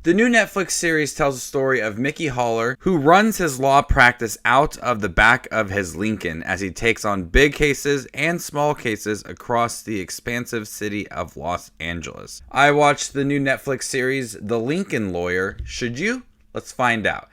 The new Netflix series tells the story of Mickey Haller, who runs his law practice out of the back of his Lincoln as he takes on big cases and small cases across the expansive city of Los Angeles. I watched the new Netflix series, The Lincoln Lawyer. Should you? Let's find out.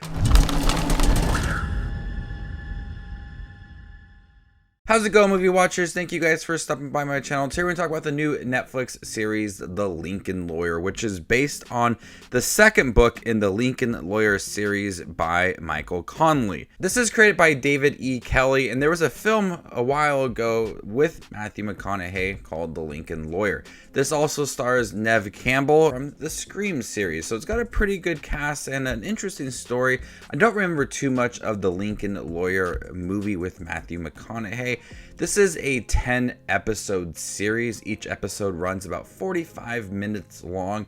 How's it going, movie watchers? Thank you guys for stopping by my channel. Today we're going to talk about the new Netflix series, The Lincoln Lawyer, which is based on the second book in the Lincoln Lawyer series by Michael Connelly. This is created by David E. Kelley, and there was a film a while ago with Matthew McConaughey called The Lincoln Lawyer. This also stars Neve Campbell from the Scream series, so it's got a pretty good cast and an interesting story. I don't remember too much of the Lincoln Lawyer movie with Matthew McConaughey. This is a 10 episode series. Each episode runs about 45 minutes long,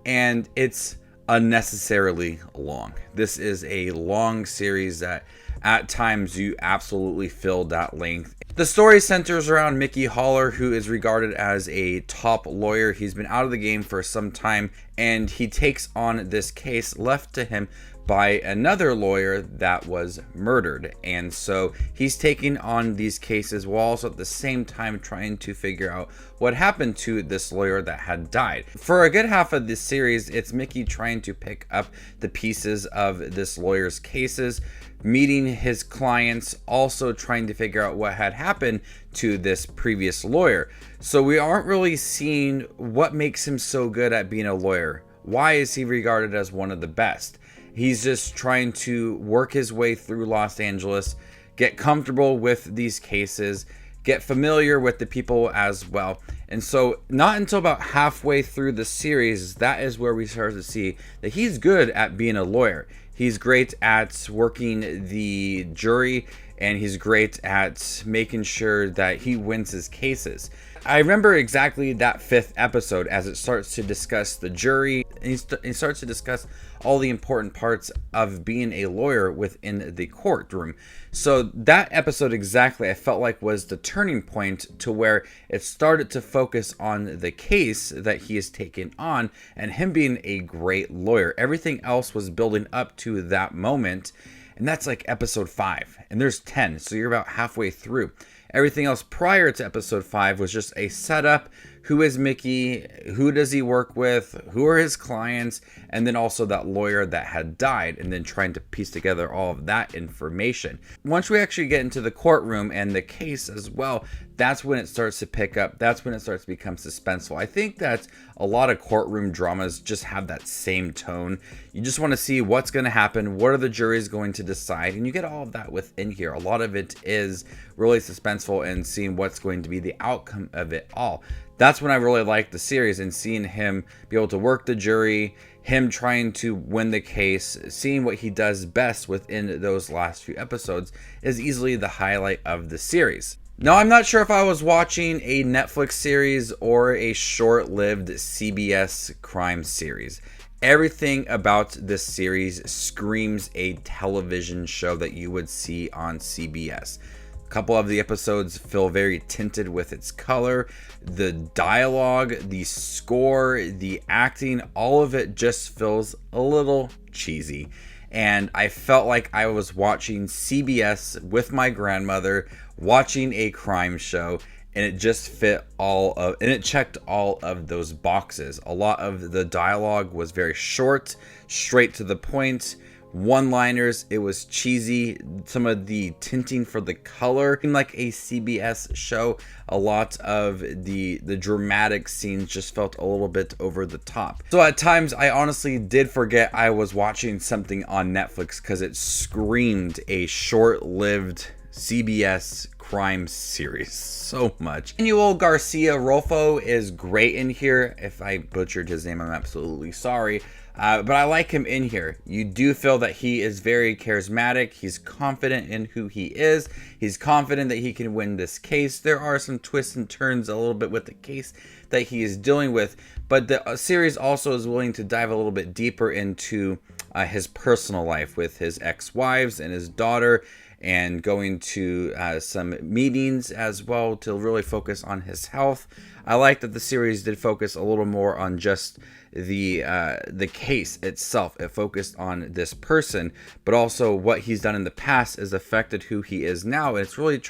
and it's unnecessarily long. This is a long series that at times you absolutely feel that length. The story centers around Mickey Haller, who is regarded as a top lawyer. He's been out of the game for some time, and he takes on this case left to him by another lawyer that was murdered. And so he's taking on these cases while also at the same time trying to figure out what happened to this lawyer that had died. For a good half of this series, it's Mickey trying to pick up the pieces of this lawyer's cases, meeting his clients, also trying to figure out what had happened to this previous lawyer. So we aren't really seeing what makes him so good at being a lawyer. Why is he regarded as one of the best? He's just trying to work his way through Los Angeles, get comfortable with these cases, get familiar with the people as well. And so not until about halfway through the series, that is where we start to see that he's good at being a lawyer. He's great at working the jury, and he's great at making sure that he wins his cases. I remember exactly that 5th episode as it starts to discuss the jury, and he starts to discuss all the important parts of being a lawyer within the courtroom. So that episode exactly, I felt like, was the turning point to where it started to focus on the case that he is taking on and him being a great lawyer. Everything else was building up to that moment, and that's like episode 5, and there's 10, so you're about halfway through. Everything else prior to episode 5 was just a setup. Who is Mickey? Who does he work with? Who are his clients? And then also that lawyer that had died, and then trying to piece together all of that information. Once we actually get into the courtroom and the case as well, that's when it starts to pick up. That's when it starts to become suspenseful. I think that a lot of courtroom dramas just have that same tone. You just want to see what's going to happen. What are the juries going to decide? And you get all of that within here. A lot of it is really suspenseful and seeing what's going to be the outcome of it all. That's when I really liked the series, and seeing him be able to work the jury, him trying to win the case, seeing what he does best within those last few episodes is easily the highlight of the series. Now, I'm not sure if I was watching a Netflix series or a short-lived CBS crime series. Everything about this series screams a television show that you would see on CBS. A couple of the episodes feel very tinted with its color. The dialogue, the score, the acting, all of it just feels a little cheesy. And I felt like I was watching CBS with my grandmother, watching a crime show, and it just fit it checked all of those boxes. A lot of the dialogue was very short, straight to the point. One-liners, it was cheesy. Some of the tinting for the color seemed like a CBS show. A lot of the dramatic scenes just felt a little bit over the top. So at times I honestly did forget I was watching something on Netflix because it screamed a short-lived CBS crime series so much. Manuel Garcia Rolfo is great in here. If I butchered his name, I'm absolutely sorry. But I like him in here. You do feel that he is very charismatic. He's confident in who he is. He's confident that he can win this case. There are some twists and turns a little bit with the case that he is dealing with, but the series also is willing to dive a little bit deeper into his personal life with his ex-wives and his daughter, and going to some meetings as well to really focus on his health. I like that the series did focus a little more on just the case itself. It focused on this person, but also what he's done in the past has affected who he is now. And it's really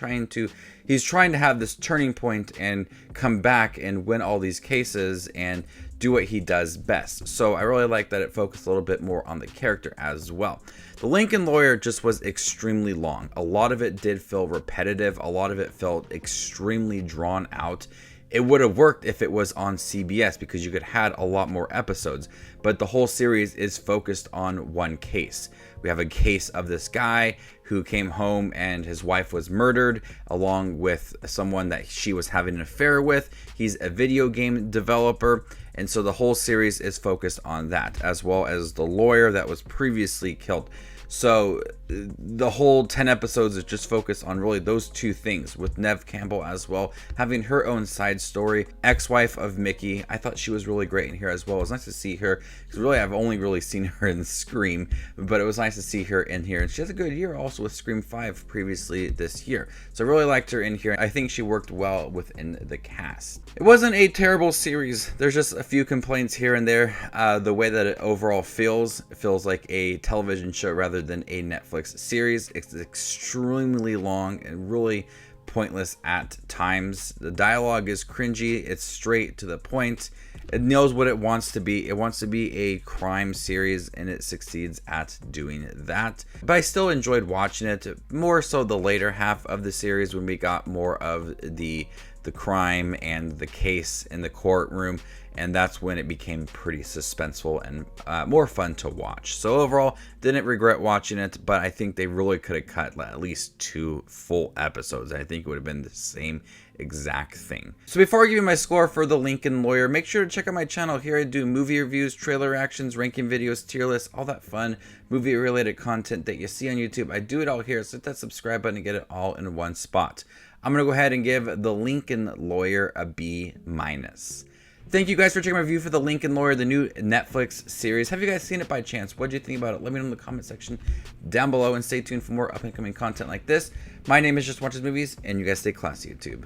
he's trying to have this turning point and come back and win all these cases and do what he does best. So I really like that it focused a little bit more on the character as well. The Lincoln Lawyer just was extremely long. A lot of it did feel repetitive. A lot of it felt extremely drawn out. It would have worked if it was on CBS because you could have had a lot more episodes, but the whole series is focused on one case. We have a case of this guy who came home and his wife was murdered along with someone that she was having an affair with. He's a video game developer, and so the whole series is focused on that, as well as the lawyer that was previously killed. So the whole 10 episodes is just focused on really those two things, with Neve Campbell as well, having her own side story. Ex-wife of Mickey, I thought she was really great in here as well. It was nice to see her, because really I've only really seen her in Scream, but it was nice to see her in here. And she has a good year also with Scream 5 previously this year. So I really liked her in here. I think she worked well within the cast. It wasn't a terrible series. There's just a few complaints here and there. The way that it overall feels like a television show rather than a Netflix series. It's extremely long and really pointless at times. The dialogue is cringy. It's straight to the point. It knows what it wants to be. It wants to be a crime series, and it succeeds at doing that. But I still enjoyed watching it, more so the later half of the series when we got more of the crime and the case in the courtroom, and that's when it became pretty suspenseful and more fun to watch. So overall, didn't regret watching it, but I think they really could have cut at least 2 full episodes. I think it would have been the same exact thing. So before I give you my score for The Lincoln Lawyer, make sure to check out my channel. Here I do movie reviews, trailer reactions, ranking videos, tier lists, all that fun movie related content that you see on YouTube. I do it all here, so hit that subscribe button to get it all in one spot. I'm going to go ahead and give The Lincoln Lawyer a B-. Thank you guys for checking my review for The Lincoln Lawyer, the new Netflix series. Have you guys seen it by chance? What do you think about it? Let me know in the comment section down below, and stay tuned for more up and coming content like this. My name is Just Watches Movies, and you guys stay classy, YouTube.